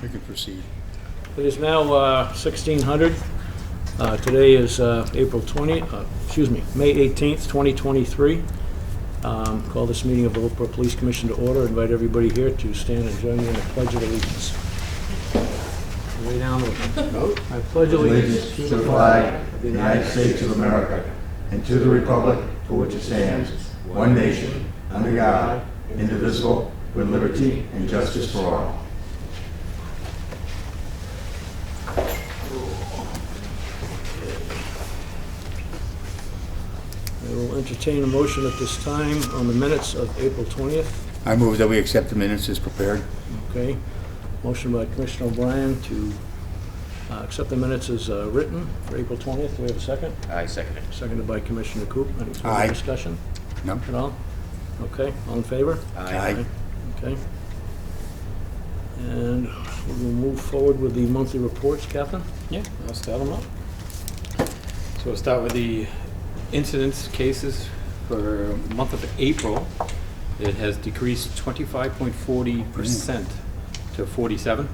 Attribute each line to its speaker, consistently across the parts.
Speaker 1: We can proceed.
Speaker 2: It is now 1600. Today is April 20th, May 18th, 2023. Call this meeting of the Wolfeboro Police Commission to order. Invite everybody here to stand and join me in the Pledge of Allegiance. Way down the note. I pledge allegiance
Speaker 3: to the flag of the United States of America and to the republic for which it stands, one nation, under God, indivisible, with liberty and justice for all.
Speaker 2: I will entertain a motion at this time on the minutes of April 20th.
Speaker 1: I move that we accept the minutes as prepared.
Speaker 2: Okay. Motion by Commissioner O'Brien to accept the minutes as written for April 20th. Do we have a second?
Speaker 4: I second it.
Speaker 2: Seconded by Commissioner Coop. Any further
Speaker 1: Aye.
Speaker 2: discussion
Speaker 1: No?
Speaker 2: at all? Okay. All in favor?
Speaker 1: Aye.
Speaker 2: Okay. And we will move forward with the monthly reports, Captain.
Speaker 5: Yeah, I'll start them up. So we'll start with the incidence cases for month of April. It has decreased 25.40% to 47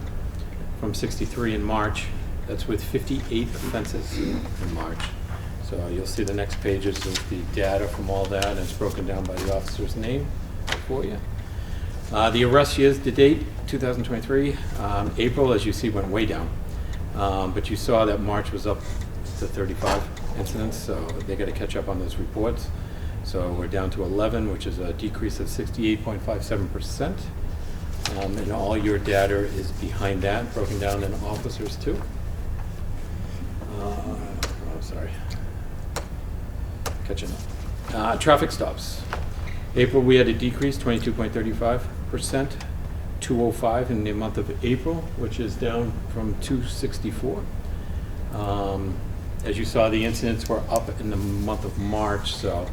Speaker 5: from 63 in March. That's with 58 offenses in March. So you'll see the next pages of the data from all that, and it's broken down by the officer's name for you. The arrest years to date, 2023, April, as you see, went way down. But you saw that March was up to 35 incidents, so they got to catch up on those reports. So we're down to 11, which is a decrease of 68.57%. And all your data is behind that, broken down in officers too. Sorry. Catching up. Traffic stops. April, we had a decrease, 22.35%, 205 in the month of April, which is down from 264. As you saw, the incidents were up in the month of March, so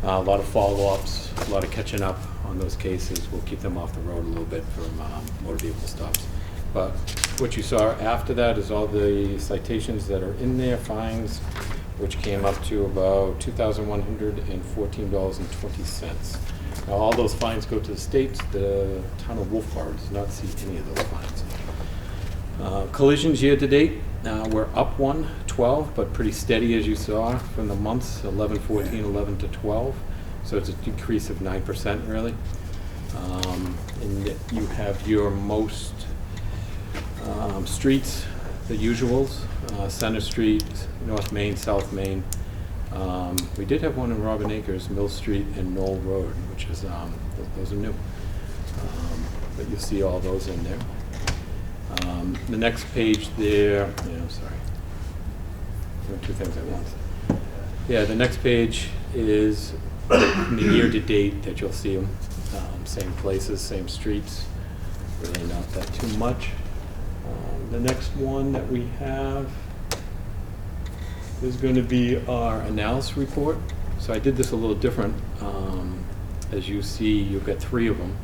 Speaker 5: a lot of follow-ups, a lot of catching up on those cases. We'll keep them off the road a little bit from motor vehicle stops. But what you saw after that is all the citations that are in there, fines, which came up to about $2,114.20. Now, all those fines go to the state. The town of Wolfeboro does not see any of those fines. Collisions year to date, we're up 12, but pretty steady as you saw from the months, 11, 14, 11 to 12. So it's a decrease of 9% really. And you have your most streets, the usuals, Center Street, North Main, South Main. We did have one in Robin Acres, Mill Street and Knoll Road, which is, those are new. But you'll see all those in there. The next page there, I'm sorry. Doing two things at once. Yeah, the next page is the year to date that you'll see them. Same places, same streets. Really not that too much. The next one that we have is going to be our analysis report. So I did this a little different. As you see, you've got 3 of them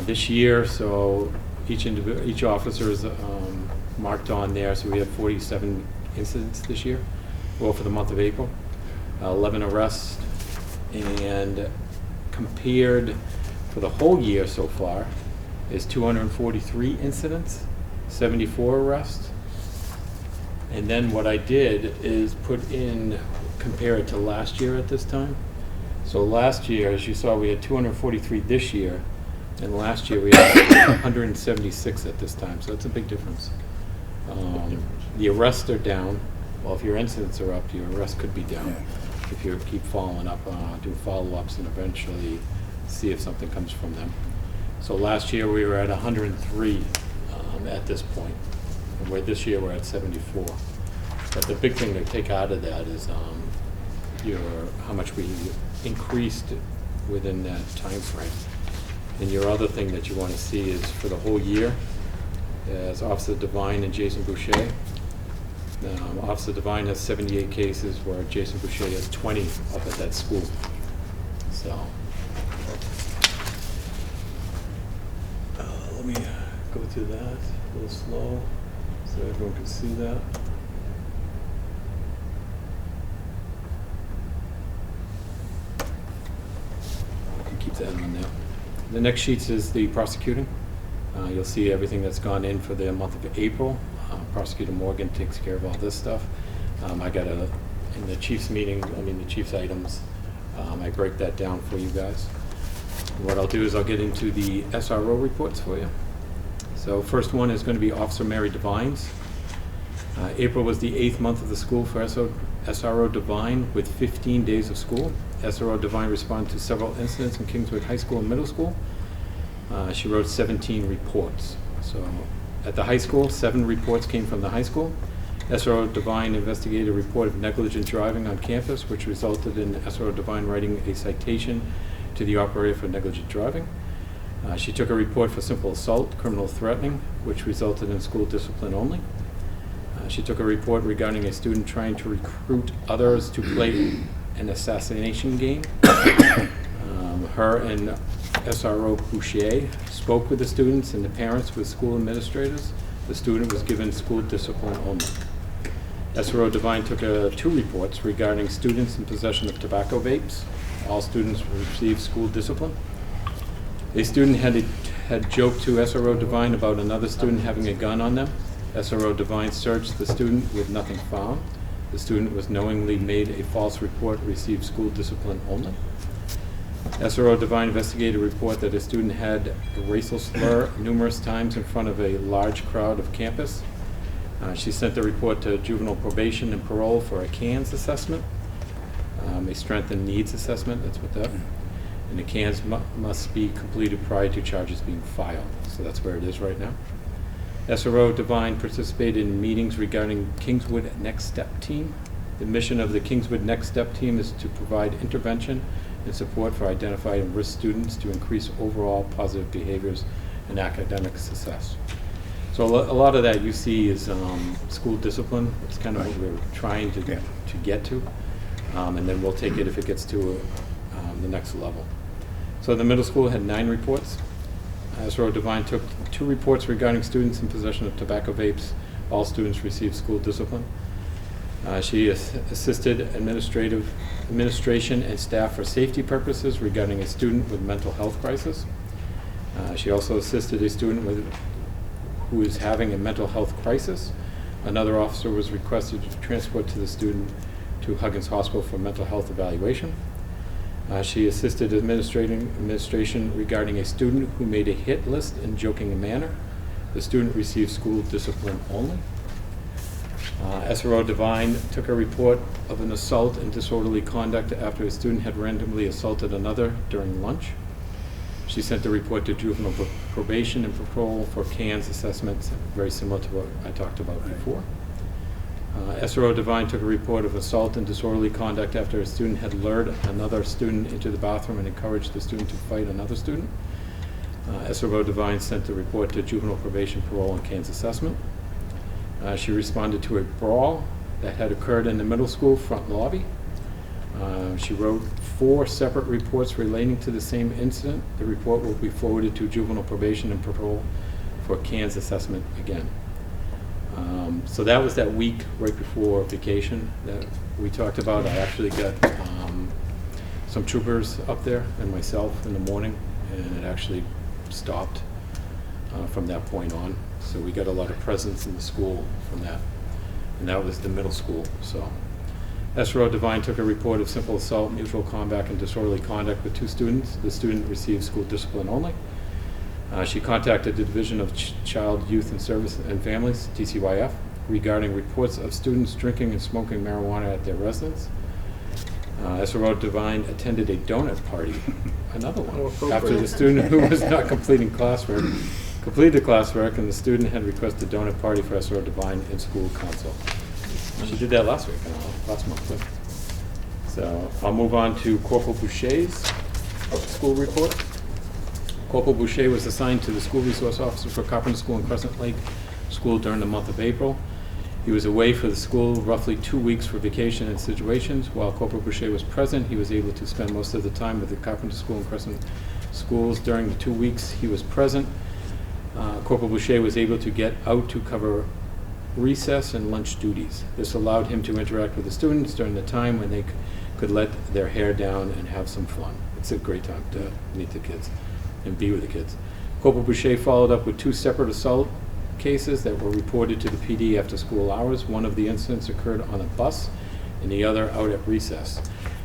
Speaker 5: this year. So each officer is marked on there. So we have 47 incidents this year, well, for the month of April, 11 arrests, and compared for the whole year so far is 243 incidents, 74 arrests. And then what I did is compare it to last year at this time. So last year, as you saw, we had 243 this year, and last year we had 176 at this time, so that's a big difference. The arrests are down. Well, if your incidents are up, your arrests could be down.
Speaker 1: Yeah.
Speaker 5: If you keep following up, do follow-ups, and eventually see if something comes from them. So last year we were at 103 at this point, and this year we're at 74. But the big thing to take out of that is how much we increased within that time frame. And your other thing that you want to see is for the whole year, as Officer Devine and Jason Boucher. Officer Devine has 78 cases, where Jason Boucher has 20 up at that school. So, let me go through that a little slow so everyone can see that. You can keep that on there. The next sheet is the prosecuting. You'll see everything that's gone in for the month of April. Prosecutor Morgan takes care of all this stuff. I got in the chief's meeting, the chief's items, I break that down for you guys. What I'll do is I'll get into the SRO reports for you. So first one is going to be Officer Mary Devines. April was the 8th month of the school for SRO Devine with 15 days of school. SRO Devine responded to several incidents in Kingswood High School and Middle School. She wrote 17 reports. So at the high school, 7 reports came from the high school. SRO Devine investigated a report of negligent driving on campus, which resulted in SRO Devine writing a citation to the operator for negligent driving. She took a report for simple assault, criminal threatening, which resulted in school discipline only. She took a report regarding a student trying to recruit others to play an assassination game. Her and SRO Boucher spoke with the students and the parents with school administrators. The student was given school discipline only. SRO Devine took 2 reports regarding students in possession of tobacco vapes. All students received school discipline. A student had joked to SRO Devine about another student having a gun on them. SRO Devine searched the student with nothing found. The student was knowingly made a false report, received school discipline only. SRO Devine investigated a report that a student had a racial slur numerous times in front of a large crowd of campus. She sent the report to juvenile probation and parole for a CANS assessment, a strength and needs assessment, that's what that. And the CANS must be completed prior to charges being filed. So that's where it is right now. SRO Devine participated in meetings regarding Kingswood Next Step Team. The mission of the Kingswood Next Step Team is to provide intervention and support for identified and risk students to increase overall positive behaviors and academic success. So a lot of that you see is school discipline. It's kind of what we're trying to get to. And then we'll take it if it gets to the next level. So the middle school had 9 reports. SRO Devine took 2 reports regarding students in possession of tobacco vapes. All students received school discipline. She assisted administration and staff for safety purposes regarding a student with mental health crisis. She also assisted a student who is having a mental health crisis. Another officer was requested to transport the student to Huggins Hospital for mental health evaluation. She assisted administration regarding a student who made a hit list in joking manner. The student received school discipline only. SRO Devine took a report of an assault and disorderly conduct after a student had randomly assaulted another during lunch. She sent the report to juvenile probation and parole for CANS assessments, very similar to what I talked about before. SRO Devine took a report of assault and disorderly conduct after a student had lured another student into the bathroom and encouraged the student to fight another student. SRO Devine sent the report to juvenile probation, parole, and CANS assessment. She responded to a brawl that had occurred in the middle school front lobby. She wrote 4 separate reports relating to the same incident. The report will be forwarded to juvenile probation and parole for CANS assessment again. So that was that week right before vacation that we talked about. I actually got some troopers up there and myself in the morning, and it actually stopped from that point on. So we got a lot of presence in the school from that, and that was the middle school. So SRO Devine took a report of simple assault, mutual combat, and disorderly conduct with 2 students. The student received school discipline only. She contacted the Division of Child, Youth, and Service and Families, DCYF, regarding reports of students drinking and smoking marijuana at their residence. SRO Devine attended a donut party, another one, after the student who was not completing classwork completed classwork, and the student had requested a donut party for SRO Devine in school council. She did that last week, last month. Right? So I'll move on to Corporal Boucher's school report. Corporal Boucher was assigned to the school resource officer for Carpenter School and Crescent Lake School during the month of April. He was away for the school roughly 2 weeks for vacation and situations. While Corporal Boucher was present, he was able to spend most of the time with the Carpenter School and Crescent schools. During the 2 weeks he was present, Corporal Boucher was able to get out to cover recess and lunch duties. This allowed him to interact with the students during the time when they could let their hair down and have some fun. It's a great time to meet the kids and be with the kids. Corporal Boucher followed up with 2 separate assault cases that were reported to the PD after school hours. One of the incidents occurred on a bus and the other out at recess.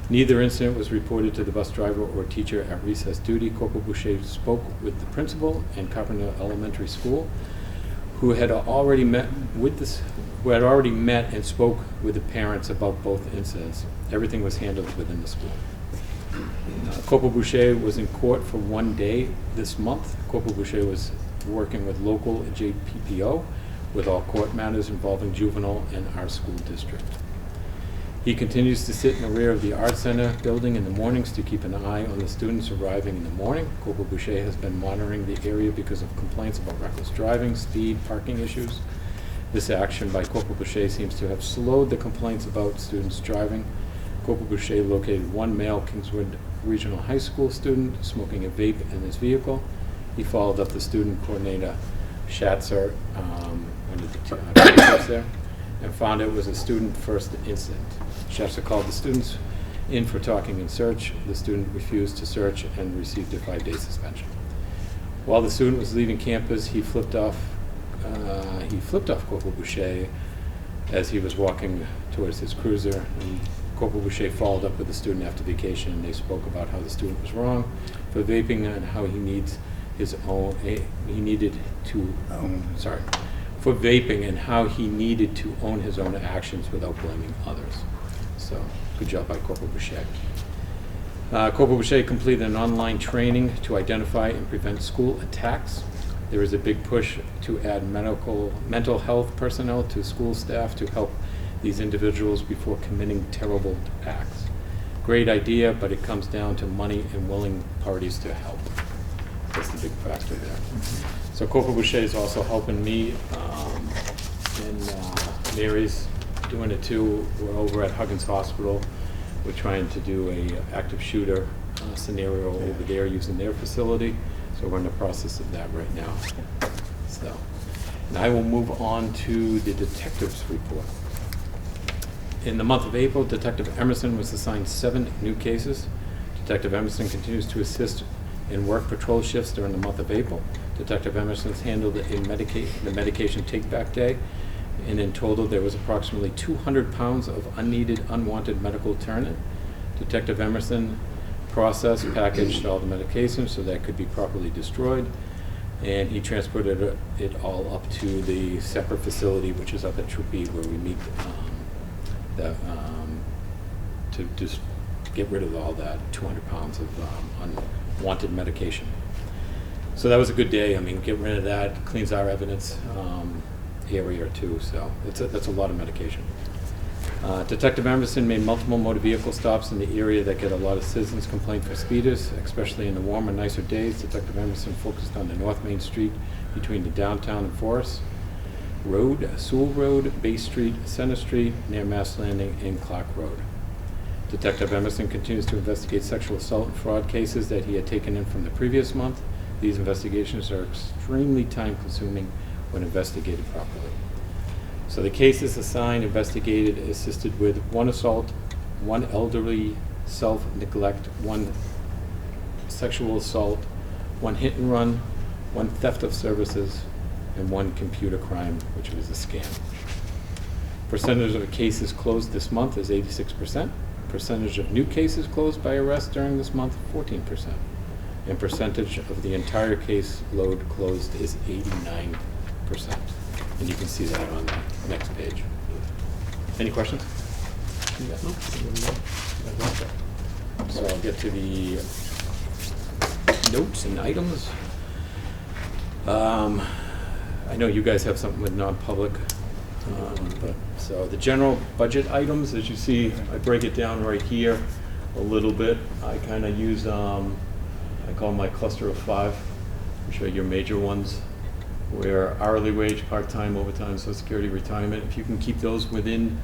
Speaker 5: Neither incident was reported to the bus driver or teacher at recess duty. Corporal Boucher spoke with the principal and Carpenter Elementary School, who had already met and spoke with the parents about both incidents. Everything was handled within the school. Corporal Boucher was in court for 1 day this month. Corporal Boucher was working with local JPPO with all court matters involving juvenile and our school district. He continues to sit in the rear of the Art Center building in the mornings to keep an eye on the students arriving in the morning. Corporal Boucher has been monitoring the area because of complaints about reckless driving, speed, parking issues. This action by Corporal Boucher seems to have slowed the complaints about students driving. Corporal Boucher located 1 male Kingswood Regional High School student smoking a vape in his vehicle. He followed up the student coordinator, Schatzer, under the teachers there, and found it was a student first incident. Schatzer called the students in for talking and search. The student refused to search and received a 5-day suspension. While the student was leaving campus, he flipped off Corporal Boucher as he was walking towards his cruiser. And Corporal Boucher followed up with the student after vacation, and they spoke about how the student was wrong for vaping and how he needs his own. For vaping and how he needed to own his own actions without blaming others. So, good job by Corporal Boucher. Corporal Boucher completed an online training to identify and prevent school attacks. There is a big push to add mental health personnel to school staff to help these individuals before committing terrible acts. Great idea, but it comes down to money and willing parties to help. That's the big factor there. So Corporal Boucher is also helping me, and Mary's doing it too. We're over at Huggins Hospital. We're trying to do a active shooter scenario over there using their facility. So we're in the process of that right now. So, and I will move on to the detective's report. In the month of April, Detective Emerson was assigned 7 new cases. Detective Emerson continues to assist in work patrol shifts during the month of April. Detective Emerson's handled the medication take-back day, and in total there was approximately 200 pounds of unneeded, unwanted medical turn-in. Detective Emerson processed, packaged all the medications so that could be properly destroyed, and he transported it all up to the separate facility, which is up at Troop B, where we meet to just get rid of all that 200 pounds of unwanted medication. So that was a good day. I mean, get rid of that, cleans our evidence area too, so that's a lot of medication. Detective Emerson made multiple motor vehicle stops in the area that get a lot of citizens complaint for speeders, especially in the warmer, nicer days. Detective Emerson focused on the North Main Street between the downtown and Forest Road, Sewell Road, Bay Street, Center Street, near Mass Landing, and Clark Road. Detective Emerson continues to investigate sexual assault and fraud cases that he had taken in from the previous month. These investigations are extremely time-consuming when investigated properly. So the cases assigned, investigated, assisted with 1 assault, 1 elderly self-neglect, 1 sexual assault, 1 hit and run, 1 theft of services, and 1 computer crime, which was a scam. Percentage of cases closed this month is 86%. Percentage of new cases closed by arrest during this month, 14%. And percentage of the entire case load closed is 89%. And you can see that on the next page. Any questions? So I'll get to the notes and items. I know you guys have something with non-public. So the general budget items, as you see, I break it down right here a little bit. I kind of use, I call my cluster of 5. I'll show you your major ones, where hourly wage, part-time, overtime, Social Security, retirement, if you can keep those within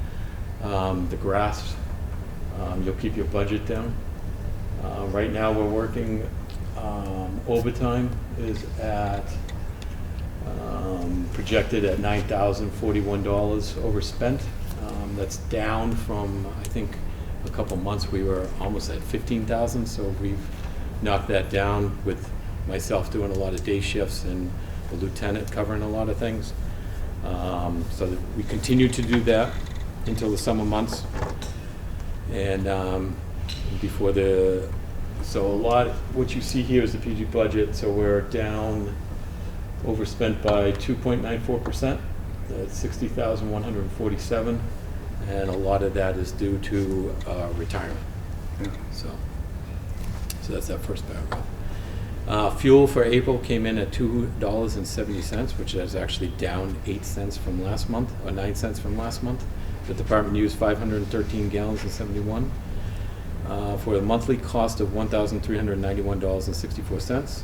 Speaker 5: the grasp, you'll keep your budget down. Right now we're working, overtime is at projected at $9,041 overspent. That's down from, I think, a couple months we were almost at $15,000, so we've knocked that down with myself doing a lot of day shifts and the lieutenant covering a lot of things. So that we continue to do that until the summer months. And before so a lot, what you see here is the PG budget, so we're down, overspent by 2.94%, that's 60,147, and a lot of that is due to retirement.
Speaker 1: Yeah.
Speaker 5: So that's that first paragraph. Fuel for April came in at $2.70, which is actually down 8 cents from last month, or 9 cents from last month. The department used 513 gallons and 71 for a monthly cost of $1,391.64.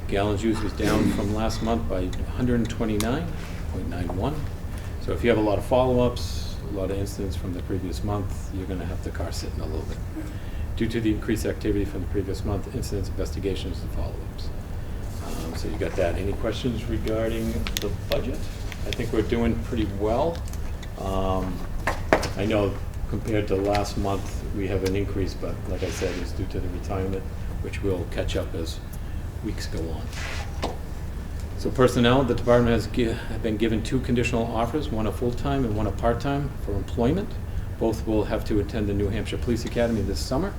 Speaker 5: Gallons used was down from last month by 129.91. So if you have a lot of follow-ups, a lot of incidents from the previous month, you're going to have the car sitting a little bit. Due to the increased activity from the previous month, incidents, investigations, and follow-ups. So you got that. Any questions regarding the budget? I think we're doing pretty well. I know compared to last month, we have an increase, but like I said, it's due to the retirement, which will catch up as weeks go on. So personnel, the department has been given 2 conditional offers, one a full-time and one a part-time for employment. Both will have to attend the New Hampshire Police Academy this summer.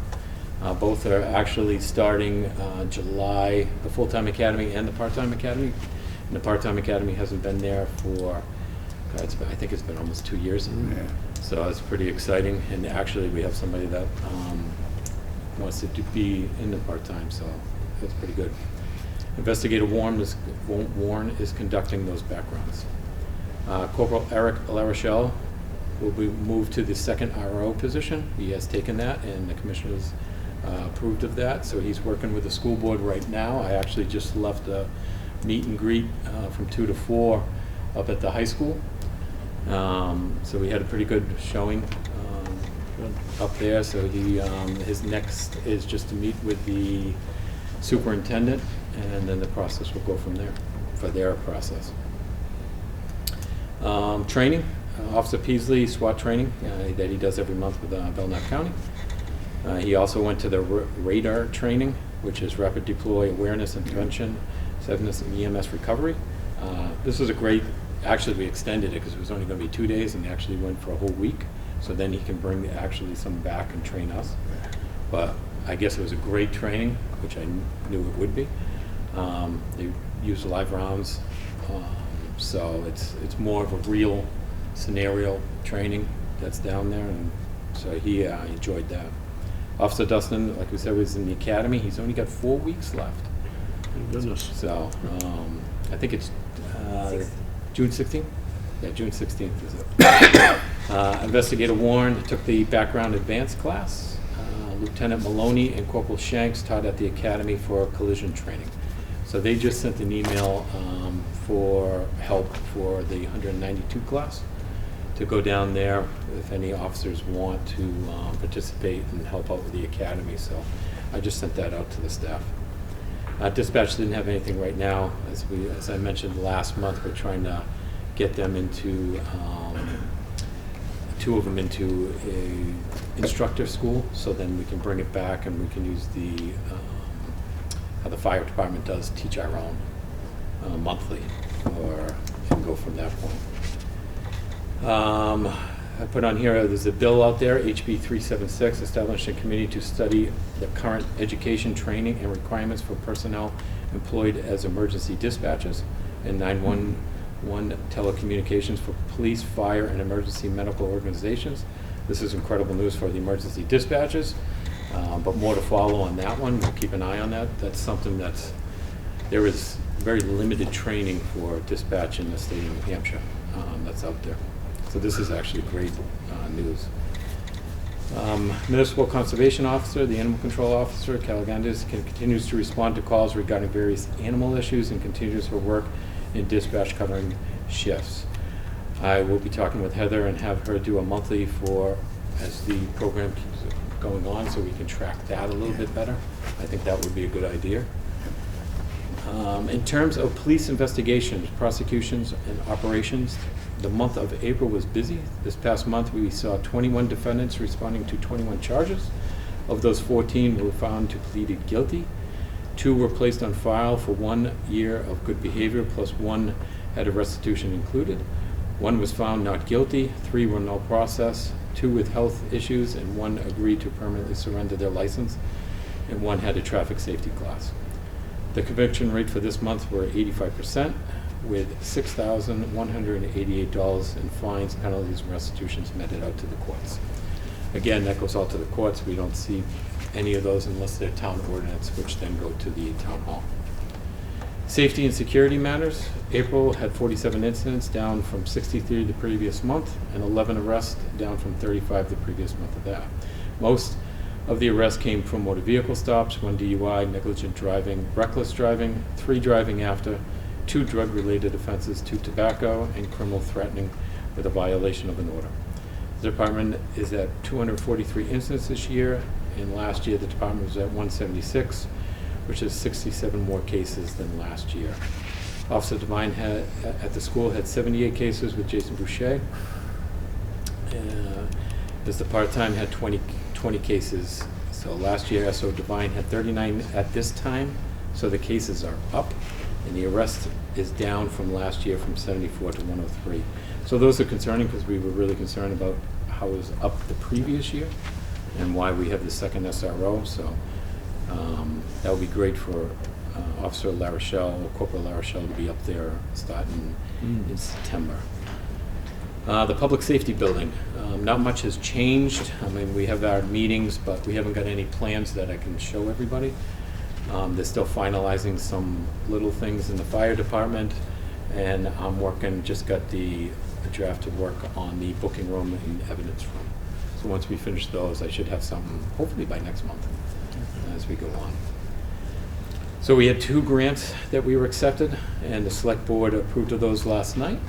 Speaker 5: Both are actually starting July, the full-time academy and the part-time academy. And the part-time academy hasn't been there for, I think it's been almost 2 years.
Speaker 1: Yeah.
Speaker 5: So it's pretty exciting. And actually we have somebody that wants to be in the part-time, so that's pretty good. Investigator Warren is conducting those backgrounds. Corporal Eric LaRochelle will be moved to the 2nd RO position. He has taken that, and the commissioners approved of that, so he's working with the school board right now. I actually just left a meet and greet from 2 to 4 up at the high school. So we had a pretty good showing up there, so his next is just to meet with the superintendent, and then the process will go from there for their process. Training. Officer Peasley SWAT training that he does every month with Belknap County. He also went to the radar training, which is Rapid Deploy Awareness and Prevention, Severness and EMS Recovery. This was a great, actually we extended it because it was only going to be 2 days, and he actually went for a whole week. So then he can bring actually some back and train us. But I guess it was a great training, which I knew it would be. They use live rounds, so it's more of a real scenario training that's down there, and so he enjoyed that. Officer Dustin, like we said, was in the academy. He's only got 4 weeks left.
Speaker 2: Thank goodness.
Speaker 5: So I think it's June 16th? Yeah, June 16th is it. Investigator Warren took the background advanced class. Lieutenant Maloney and Corporal Shanks taught at the academy for collision training. So they just sent an email for help for the 192 class to go down there if any officers want to participate and help out with the academy. So I just sent that out to the staff. Dispatch didn't have anything right now. As I mentioned last month, we're trying to get them into 2 of them into a instructor school, so then we can bring it back and we can use the how the fire department does teach our own monthly, and go from that point. I put on here, there's a bill out there, HB 376, establishing a committee to study the current education, training, and requirements for personnel employed as emergency dispatchers and 911 telecommunications for police, fire, and emergency medical organizations. This is incredible news for the emergency dispatchers, but more to follow on that one. We'll keep an eye on that. That's something there is very limited training for dispatch in the state of New Hampshire that's out there. So this is actually great news. Municipal Conservation Officer, the Animal Control Officer, Caligandes, continues to respond to calls regarding various animal issues and continues her work in dispatch covering shifts. I will be talking with Heather and have her do a monthly as the program keeps going on, so we can track that a little bit better. I think that would be a good idea. In terms of police investigations, prosecutions, and operations, the month of April was busy. This past month, we saw 21 defendants responding to 21 charges. Of those, 14 were found to pleaded guilty. 2 were placed on file for 1 year of good behavior, plus 1 had a restitution included. 1 was found not guilty, 3 were no process, 2 with health issues, and 1 agreed to permanently surrender their license, and 1 had a traffic safety class. The conviction rate for this month were 85%, with $6,188 in fines, penalties, and restitutions meted out to the courts. Again, that goes out to the courts. We don't see any of those unless they're town ordinance, which then go to the town hall. Safety and security matters. April had 47 incidents, down from 63 the previous month, and 11 arrests, down from 35 the previous month of that. Most of the arrests came from motor vehicle stops, 1 DUI, negligent driving, reckless driving, 3 driving after, 2 drug-related offenses, 2 tobacco, and criminal threatening with a violation of an order. The department is at 243 incidents this year, and last year the department was at 176, which is 67 more cases than last year. Officer Devine at the school had 78 cases with Jason Boucher. As the part-time had 20 cases. So last year SO Devine had 39 at this time, so the cases are up, and the arrest is down from last year from 74 to 103. So those are concerning because we were really concerned about how it was up the previous year and why we have the second SRO. So that would be great for Officer LaRochelle, or Corporal LaRochelle, to be up there starting in September. The public safety building, not much has changed. I mean, we have our meetings, but we haven't got any plans that I can show everybody. They're still finalizing some little things in the fire department, and I'm working, just got the draft to work on the booking room and evidence room. So once we finish those, I should have something hopefully by next month as we go on. So we had 2 grants that we were accepted, and the select board approved of those last night.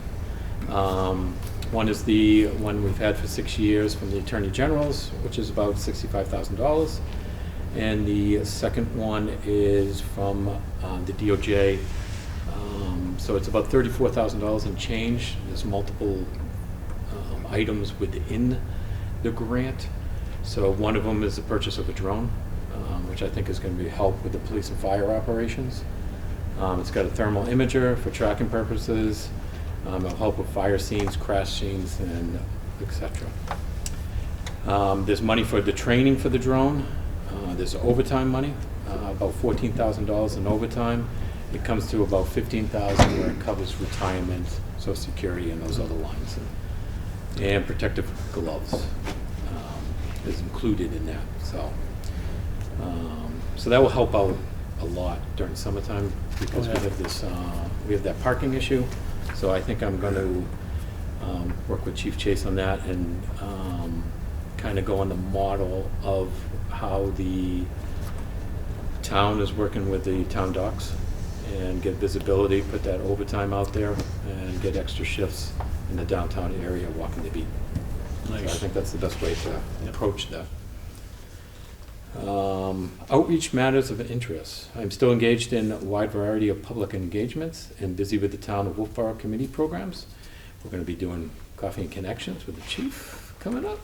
Speaker 5: One is the one we've had for 6 years from the Attorney General's, which is about $65,000. And the second one is from the DOJ. So it's about $34,000 in change. There's multiple items within the grant. So one of them is the purchase of a drone, which I think is going to be help with the police and fire operations. It's got a thermal imager for tracking purposes. It'll help with fire scenes, crash scenes, and etc. There's money for the training for the drone. There's overtime money, about $14,000 in overtime. It comes to about $15,000 where it covers retirement, Social Security, and those other lines. And protective gloves is included in that. So that will help out a lot during summertime because we have this we have that parking issue. So I think I'm going to work with Chief Chase on that and kind of go on the model of how the town is working with the town docks and get visibility, put that overtime out there, and get extra shifts in the downtown area walking the beat. Nice. So I think that's the best way to approach that. Outreach matters of interest. I'm still engaged in a wide variety of public engagements and busy with the town of Wolfeboro Community programs. We're going to be doing Coffee and Connections with the chief coming up.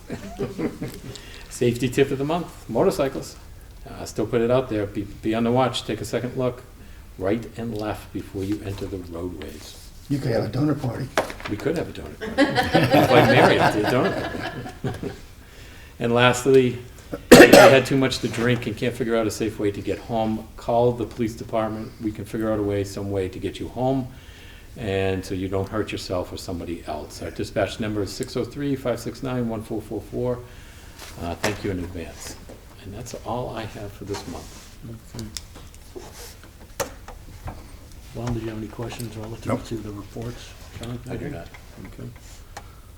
Speaker 5: Safety tip of the month, motorcycles. Still put it out there. Be on the watch. Take a second look. Right and left before you enter the roadways.
Speaker 1: You could have a donor party.
Speaker 5: We could have a donor party. Invite Mary to the donor party. And lastly, if you had too much to drink and can't figure out a safe way to get home, call the police department. We can figure out some way to get you home, and so you don't hurt yourself or somebody else. Our dispatch number is 603-569-1444. Thank you in advance. And that's all I have for this month.
Speaker 2: Okay. Lon, did you have any questions relative to the reports? John?
Speaker 5: I do not.
Speaker 2: Okay.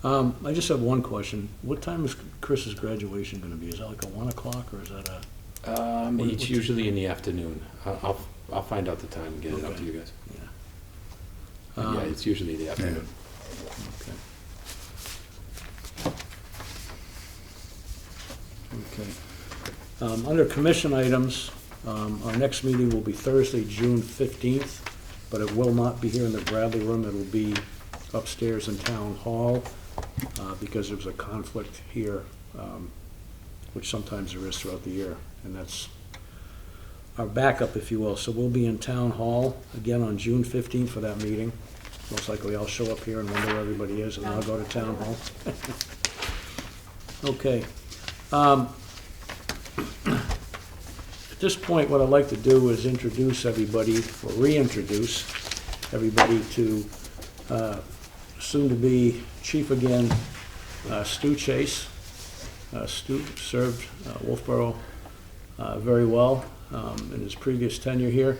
Speaker 2: I just have one question. What time is Chris's graduation going to be? Is that like a 1 o'clock or is that a?
Speaker 5: It's usually in the afternoon. I'll find out the time and get it up to you guys.
Speaker 2: Yeah.
Speaker 5: Yeah, it's usually the afternoon.
Speaker 2: Okay. Under commission items, our next meeting will be Thursday, June 15th, but it will not be here in the Bradley Room. It will be upstairs in Town Hall because there was a conflict here, which sometimes there is throughout the year, and that's our backup, if you will. So we'll be in Town Hall again on June 15th for that meeting. Most likely I'll show up here and wonder where everybody is, and then I'll go to Town Hall. Okay. At this point, what I'd like to do is introduce everybody, or reintroduce everybody to soon-to-be chief again, Stu Chase. Stu served Wolfeboro very well in his previous tenure here,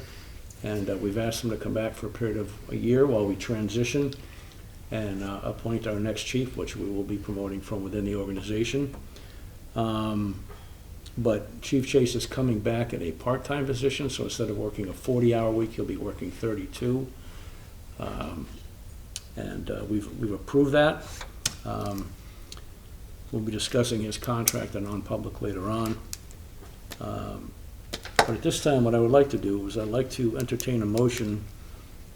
Speaker 2: and we've asked him to come back for a period of a year while we transition and appoint our next chief, which we will be promoting from within the organization. But Chief Chase is coming back at a part-time position, so instead of working a 40-hour week, he'll be working 32. We've approved that. We'll be discussing his contract in non-public later on. But at this time, what I would like to do is I'd like to entertain a motion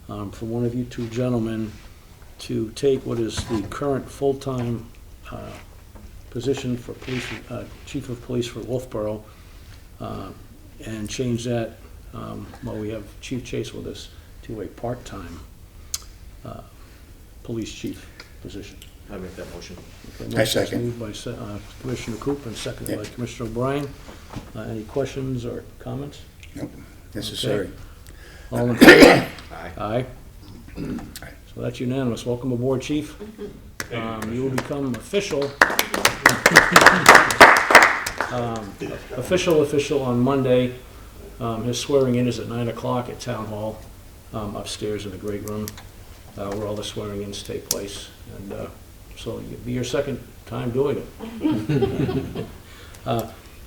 Speaker 2: from one of you two gentlemen to take what is the current full-time position for police, chief of police for Wolfeboro, and change that, while we have Chief Chase with us, to a part-time police chief position.
Speaker 4: I make that motion.
Speaker 2: Okay,
Speaker 1: I
Speaker 2: motion's
Speaker 1: second.
Speaker 2: moved by Commissioner Coop and seconded by Commissioner O'Brien. Any questions or comments?
Speaker 1: Nope, necessary.
Speaker 2: All in favor?
Speaker 4: Aye.
Speaker 2: Aye. So that's unanimous. Welcome aboard, Chief. You will become official on Monday. His swearing in is at 9 o'clock at Town Hall, upstairs in the great room, where all the swearing ins take place. And so it'll be your second time doing it.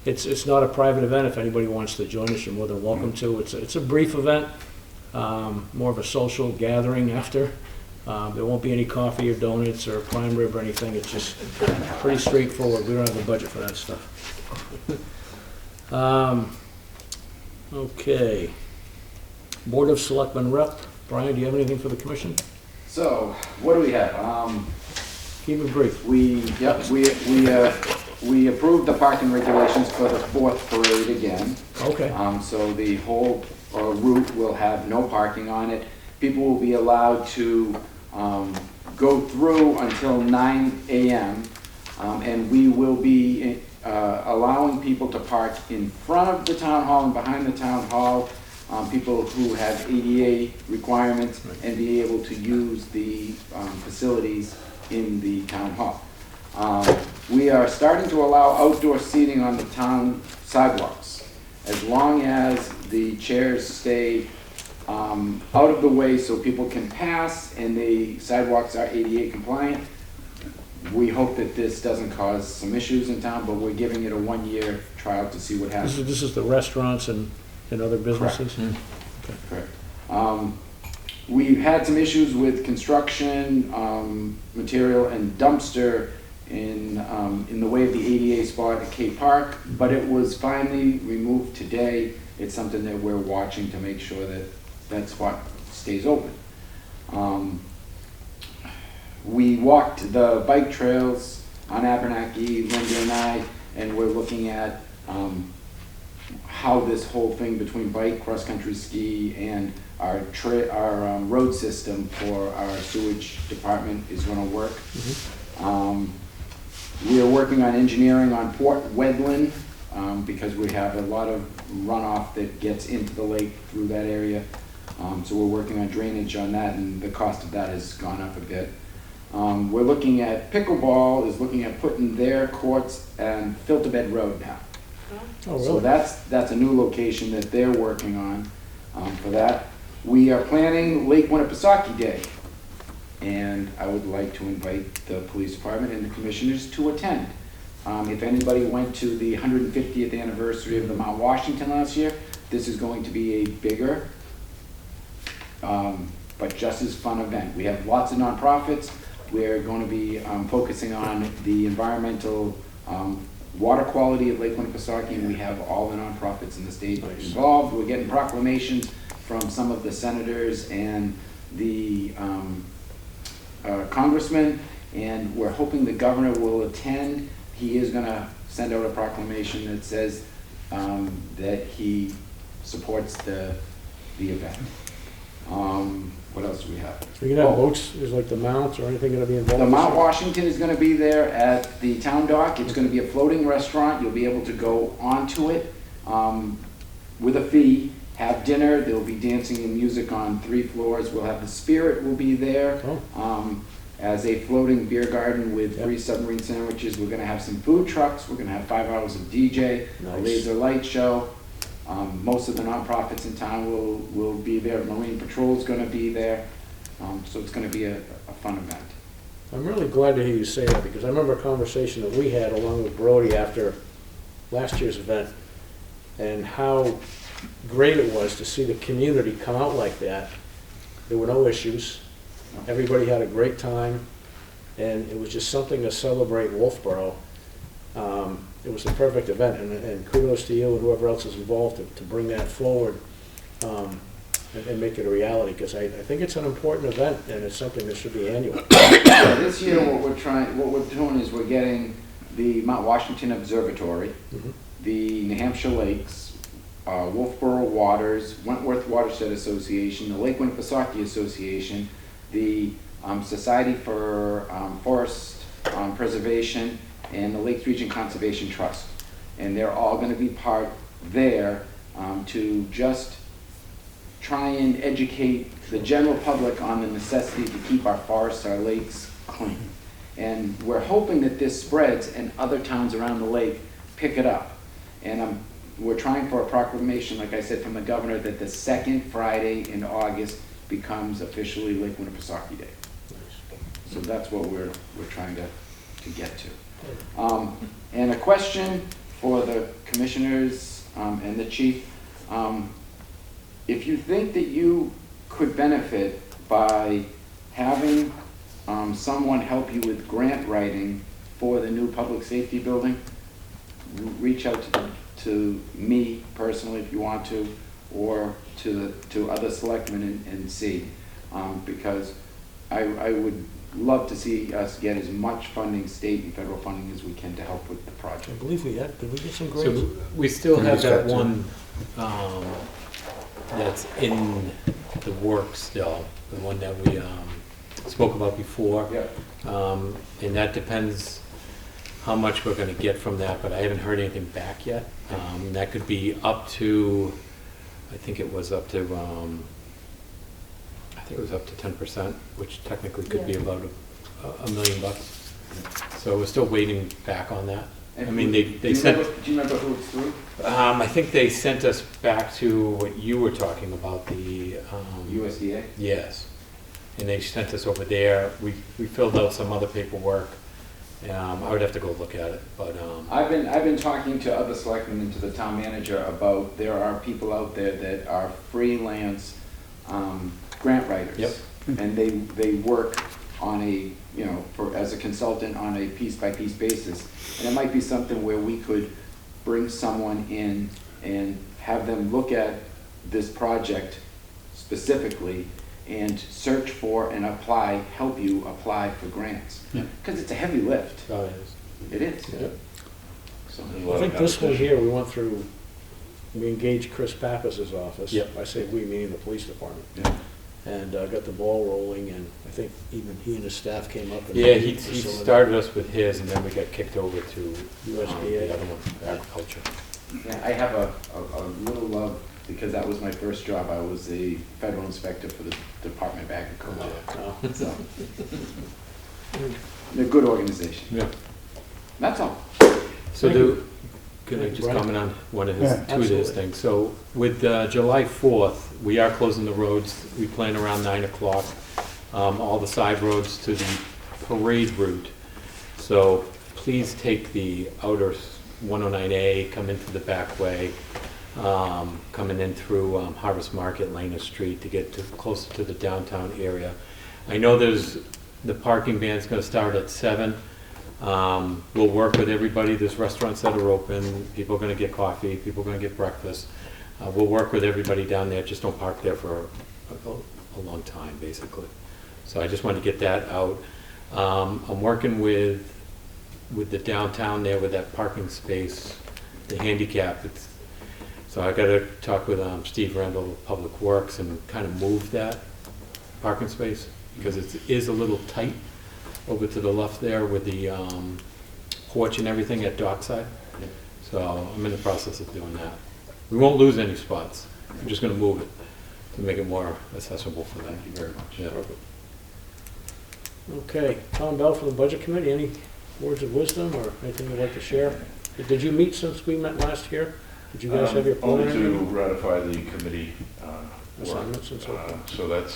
Speaker 2: It's not a private event. If anybody wants to join us, you're more than welcome to. It's a brief event, more of a social gathering after. There won't be any coffee or donuts or prime rib or anything. It's just pretty straightforward. We don't have the budget for that stuff. Okay. Board of Selectmen rep. Brian, do you have anything for the commission?
Speaker 6: So, what do we have?
Speaker 2: Keep it brief.
Speaker 6: We approved the parking regulations for the 4th parade again.
Speaker 2: Okay.
Speaker 6: So the whole route will have no parking on it. People will be allowed to go through until 9 a.m. And we will be allowing people to park in front of the town hall and behind the town hall, people who have ADA requirements, and be able to use the facilities in the town hall. We are starting to allow outdoor seating on the town sidewalks, as long as the chairs stay out of the way so people can pass and the sidewalks are ADA compliant. We hope that this doesn't cause some issues in town, but we're giving it a 1-year trial to see what happens.
Speaker 2: This is the restaurants and other businesses?
Speaker 6: Correct. We've had some issues with construction, material, and dumpster in the way of the ADA spot at K Park, but it was finally removed today. It's something that we're watching to make sure that that spot stays open. We walked the bike trails on Abenaki, Linda and I, and we're looking at how this whole thing between bike, cross-country ski, and our road system for our sewage department is going to work. We are working on engineering on Port Wedland because we have a lot of runoff that gets into the lake through that area. So we're working on drainage on that, and the cost of that has gone up a bit. We're looking at pickleball is looking at putting their courts on Filterbed Road now.
Speaker 2: Oh, really?
Speaker 6: So that's a new location that they're working on for that. We are planning Lake Winnipesaukee Day, and I would like to invite the police department and the commissioners to attend. If anybody went to the 150th anniversary of the Mount Washington last year, this is going to be a bigger, but just as fun event. We have lots of nonprofits. We're going to be focusing on the environmental water quality of Lake Winnipesaukee, and we have all the nonprofits in the state involved. We're getting proclamations from some of the senators and the congressmen, and we're hoping the governor will attend. He is going to send out a proclamation that says that he supports the event. What else do we have?
Speaker 2: Are you gonna have
Speaker 6: Oh.
Speaker 2: boats, is like the mounts or anything gonna be involved?
Speaker 6: The
Speaker 2: with
Speaker 6: Mount
Speaker 2: this?
Speaker 6: Washington is gonna be there at the town dock. It's gonna be a floating restaurant. You'll be able to go onto it with a fee, have dinner. There'll be dancing and music on 3 floors. We'll have the Spirit will be there as a floating beer garden with
Speaker 2: Yep.
Speaker 6: 3 submarine sandwiches. We're gonna have some food trucks. We're gonna have 5 hours of DJ, a
Speaker 2: Nice.
Speaker 6: laser light show. Most of the nonprofits in town will be there. Marine Patrol's gonna be there. So it's gonna be a fun event.
Speaker 2: I'm really glad to hear you say that, because I remember a conversation that we had along with Brody after last year's event, and how great it was to see the community come out like that. There were no issues. Everybody had a great time, and it was just something to celebrate Wolfeboro. It was a perfect event, and kudos to you and whoever else is involved to bring that forward and make it a reality, because I think it's an important event, and it's something that should be annual.
Speaker 6: This year, what we're doing is we're getting the Mount Washington Observatory,
Speaker 2: Mhm.
Speaker 6: the New Hampshire Lakes, Wolfeboro Waters, Wentworth Watershed Association, the Lake Winnipesaukee Association, the Society for Forest Preservation, and the Lakes Region Conservation Trust. And they're all gonna be part there to just try and educate the general public on the necessity to keep our forests, our lakes clean. And we're hoping that this spreads and other towns around the lake pick it up. And we're trying for a proclamation, like I said, from the governor, that the 2nd Friday in August becomes officially Lake Winnipesaukee Day. So that's what we're trying to get to. And a question for the commissioners and the chief. If you think that you could benefit by having someone help you with grant writing for the new public safety building, reach out to me personally if you want to, or to other selectmen and see. Because I would love to see us get as much funding, state and federal funding, as we can to help with the
Speaker 2: I
Speaker 6: project.
Speaker 2: believe we had, did we get some grants?
Speaker 5: So we still
Speaker 1: We
Speaker 5: have
Speaker 1: just
Speaker 5: that
Speaker 1: got to-
Speaker 5: one that's in the works still, the one that we spoke about before.
Speaker 6: Yeah.
Speaker 5: And that depends how much we're gonna get from that, but I haven't heard anything back yet. That could be up to, I think it was up to, I think it was up to 10%, which technically could be about $1 million. So we're still waiting back on that. I mean, they sent.
Speaker 6: Do you remember who it's through?
Speaker 5: I think they sent us back to what you were talking about, the.
Speaker 6: USDA?
Speaker 5: Yes. And they sent us over there. We filled out some other paperwork. I would have to go look at it, but.
Speaker 6: I've been talking to other selectmen and to the town manager about, there are people out there that are freelance grant writers.
Speaker 5: Yep.
Speaker 6: And they work on a, as a consultant on a piece-by-piece basis. And it might be something where we could bring someone in and have them look at this project specifically and search for and help you apply for grants.
Speaker 5: Yeah.
Speaker 6: Because it's a heavy lift.
Speaker 5: Oh, it is.
Speaker 6: It is.
Speaker 2: Yeah.
Speaker 6: So,
Speaker 2: I think this one here, we engaged Chris Pappas' office.
Speaker 5: Yep.
Speaker 2: I say we, meaning the police department.
Speaker 6: yeah.
Speaker 2: And got the ball rolling, and I think even he and his staff came up and.
Speaker 5: Yeah, he started us with his, and then we got kicked over to
Speaker 2: USDA.
Speaker 5: the other one, agriculture.
Speaker 6: Yeah, I have a little love, because that was my first job. I was a federal inspector for the Department of Agriculture.
Speaker 2: Oh.
Speaker 6: So, they're a good organization.
Speaker 5: Yeah.
Speaker 6: That's all.
Speaker 5: So
Speaker 2: Thank you.
Speaker 5: can I just
Speaker 2: Brian?
Speaker 5: comment on one of
Speaker 1: Yeah,
Speaker 5: two of his
Speaker 2: absolutely.
Speaker 5: things? So with July 4th, we are closing the roads. We plan around 9 o'clock, all the side roads to the parade route. So please take the outer 109A, come into the back way, coming in through Harvest Market, Lena Street to get closer to the downtown area. I know the parking ban's gonna start at 7. We'll work with everybody. There's restaurants that are open. People are gonna get coffee. People are gonna get breakfast. We'll work with everybody down there. Just don't park there for a long time, basically. So I just wanted to get that out. I'm working with the downtown there with that parking space, the handicap. So I gotta talk with Steve Randall of Public Works and kind of move that parking space, because it is a little tight over to the left there with the porch and everything at Dockside. So I'm in the process of doing that. We won't lose any spots. I'm just gonna move it to make it more accessible for them.
Speaker 6: Thank you very much.
Speaker 5: Yeah.
Speaker 2: Okay, Tom Bell for the Budget Committee, any words of wisdom or anything you'd like to share? Did you meet since we met last year? Did you guys have your
Speaker 4: Only
Speaker 2: preliminary
Speaker 4: to
Speaker 2: meeting?
Speaker 4: ratify the committee work.
Speaker 2: Assignments and so forth.
Speaker 4: So that's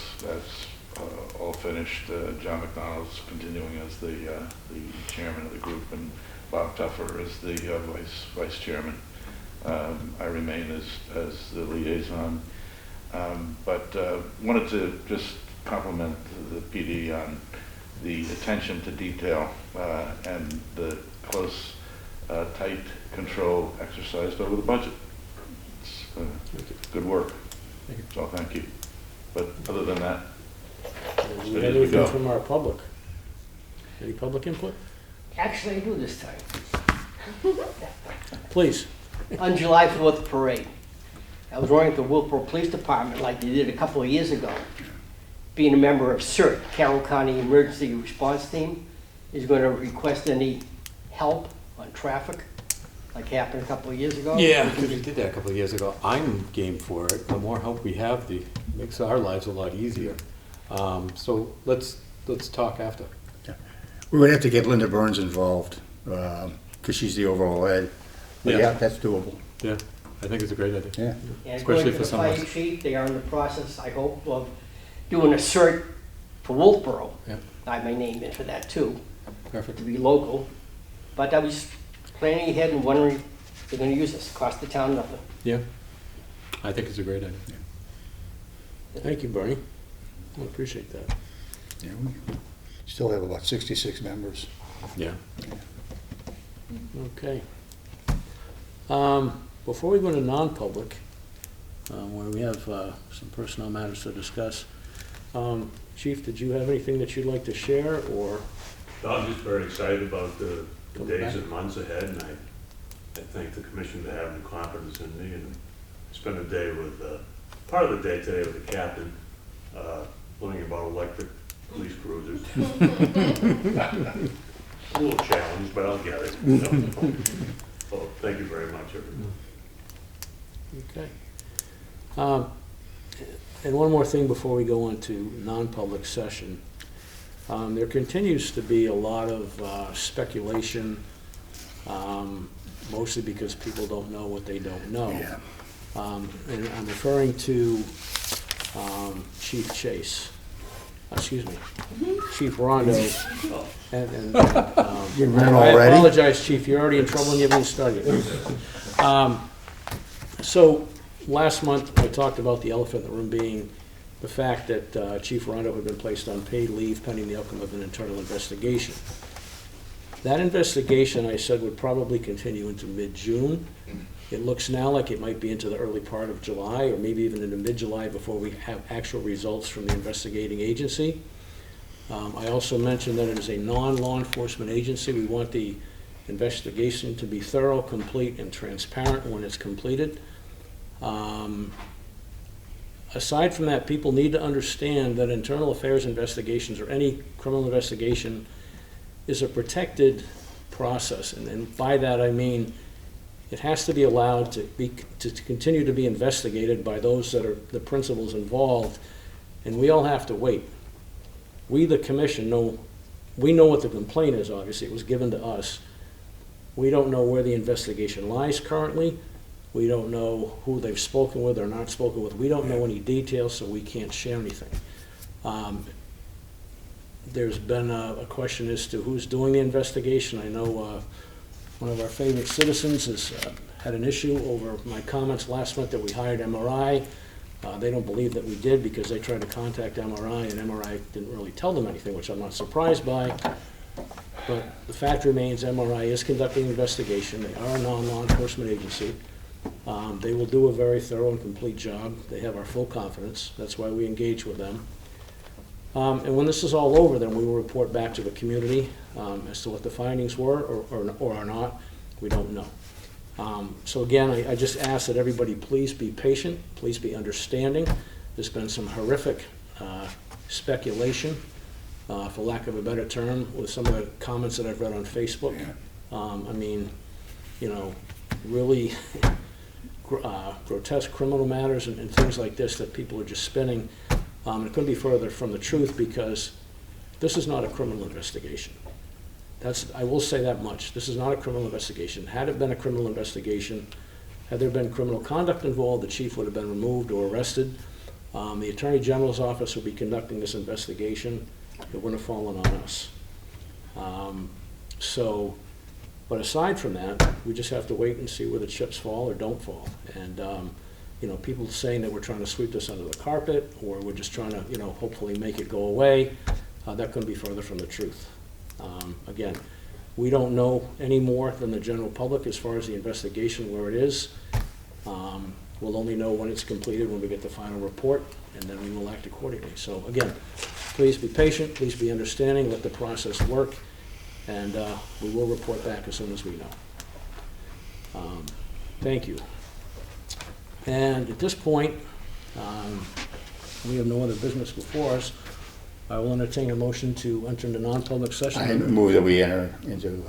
Speaker 4: all finished. John McDonald's continuing as the chairman of the group, and Bob Tuffer is the vice chairman. I remain as the liaison. But wanted to just compliment the PD on the attention to detail and the close, tight control exercised over the budget. It's good work. So thank you. But other than that,
Speaker 2: Do we have anything from our public? Any public input?
Speaker 7: Actually, I do this time.
Speaker 2: Please.
Speaker 7: On July 4th parade, I was running the Wolfeboro Police Department like they did a couple of years ago. Being a member of CERT, Carroll County Emergency Response Team, is going to request any help on traffic, like happened a couple of years ago.
Speaker 5: Yeah, because we did that a couple of years ago. I'm game for it. The more help we have, the makes our lives a lot easier. So let's talk after.
Speaker 1: We're gonna have to get Linda Burns involved, because she's the overall head. But
Speaker 5: Yeah.
Speaker 1: yeah, that's doable.
Speaker 5: Yeah, I think it's a great idea.
Speaker 1: Yeah.
Speaker 7: And
Speaker 5: Especially
Speaker 7: according
Speaker 5: for
Speaker 7: to the
Speaker 5: someone-
Speaker 7: fire chief, they are in the process, I hope, of doing a CERT for Wolfeboro.
Speaker 5: Yeah.
Speaker 7: I have my name in for that too,
Speaker 5: Perfect.
Speaker 7: to be local. But I was planning ahead and wondering if they're going to use this, cost the town nothing.
Speaker 5: Yeah, I think it's a great idea.
Speaker 2: Thank you, Bernie. I appreciate that.
Speaker 1: Yeah, we still have about 66 members.
Speaker 5: Yeah.
Speaker 2: Okay. Before we go to non-public, where we have some personnel matters to discuss, Chief, did you have anything that you'd like to share, or?
Speaker 8: I'm just very excited about the
Speaker 2: Coming
Speaker 8: days
Speaker 2: back.
Speaker 8: and months ahead, and I thank the commission for having confidence in me, and spent a day with, part of the day today with the captain, learning about electric police cruisers. A little challenge, but I'll get it. you know. So, thank you very much, everyone.
Speaker 2: Okay. And one more thing before we go into non-public session. There continues to be a lot of speculation, mostly because people don't know what they don't know.
Speaker 1: Yeah.
Speaker 2: And I'm referring to Chief Chase, excuse me, Chief Rondo. And
Speaker 1: You ran
Speaker 2: I
Speaker 1: already?
Speaker 2: apologize, Chief, you're already in trouble and you haven't even started. So, last month, I talked about the elephant in the room being the fact that Chief Rondo had been placed on paid leave pending the outcome of an internal investigation. That investigation, I said, would probably continue into mid-June. It looks now like it might be into the early part of July, or maybe even into mid-July before we have actual results from the investigating agency. I also mentioned that it is a non-law enforcement agency. We want the investigation to be thorough, complete, and transparent when it's completed. Aside from that, people need to understand that internal affairs investigations or any criminal investigation is a protected process. And by that I mean it has to be allowed to continue to be investigated by those that are the principals involved, and we all have to wait. We, the commission, know what the complaint is, obviously. It was given to us. We don't know where the investigation lies currently. We don't know who they've spoken with or not spoken with. We don't know any details, so we can't share anything. There's been a question as to who's doing the investigation. I know one of our favorite citizens has had an issue over my comments last month that we hired MRI. They don't believe that we did because they tried to contact MRI, and MRI didn't really tell them anything, which I'm not surprised by. But the fact remains, MRI is conducting an investigation. They are a non-law enforcement agency. They will do a very thorough and complete job. They have our full confidence. That's why we engage with them. And when this is all over, then we will report back to the community as to what the findings were or are not. We don't know. So again, I just ask that everybody please be patient, please be understanding. There's been some horrific speculation, for lack of a better term, with some of the comments that I've read on Facebook. I mean, you know, really grotesque criminal matters and things like this that people are just spinning. It couldn't be further from the truth, because this is not a criminal investigation. I will say that much. This is not a criminal investigation. Had it been a criminal investigation, had there been criminal conduct involved, the chief would have been removed or arrested. The Attorney General's office would be conducting this investigation. It wouldn't have fallen on us. But aside from that, we just have to wait and see where the chips fall or don't fall. And, you know, people saying that we're trying to sweep this under the carpet, or we're just trying to, you know, hopefully make it go away, that couldn't be further from the truth. Again, we don't know any more than the general public as far as the investigation, where it is. We'll only know when it's completed, when we get the final report, and then we will act accordingly. So again, please be patient, please be understanding, let the process work, and we will report back as soon as we know. Thank you. And at this point, we have no other business before us. I will entertain a motion to enter into non-public session.
Speaker 1: I move that we enter into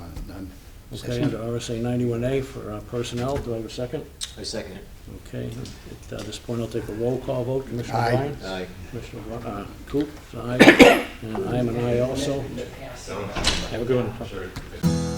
Speaker 2: Okay, under RSA 91A for personnel. Do I have a second?
Speaker 9: I second it.
Speaker 2: Okay, at this point, I'll take a roll call vote. Commissioner
Speaker 1: Aye.
Speaker 2: Bryan?
Speaker 9: Aye.
Speaker 2: Commissioner Coop? Aye. And I am an aye also.
Speaker 5: Have a good one.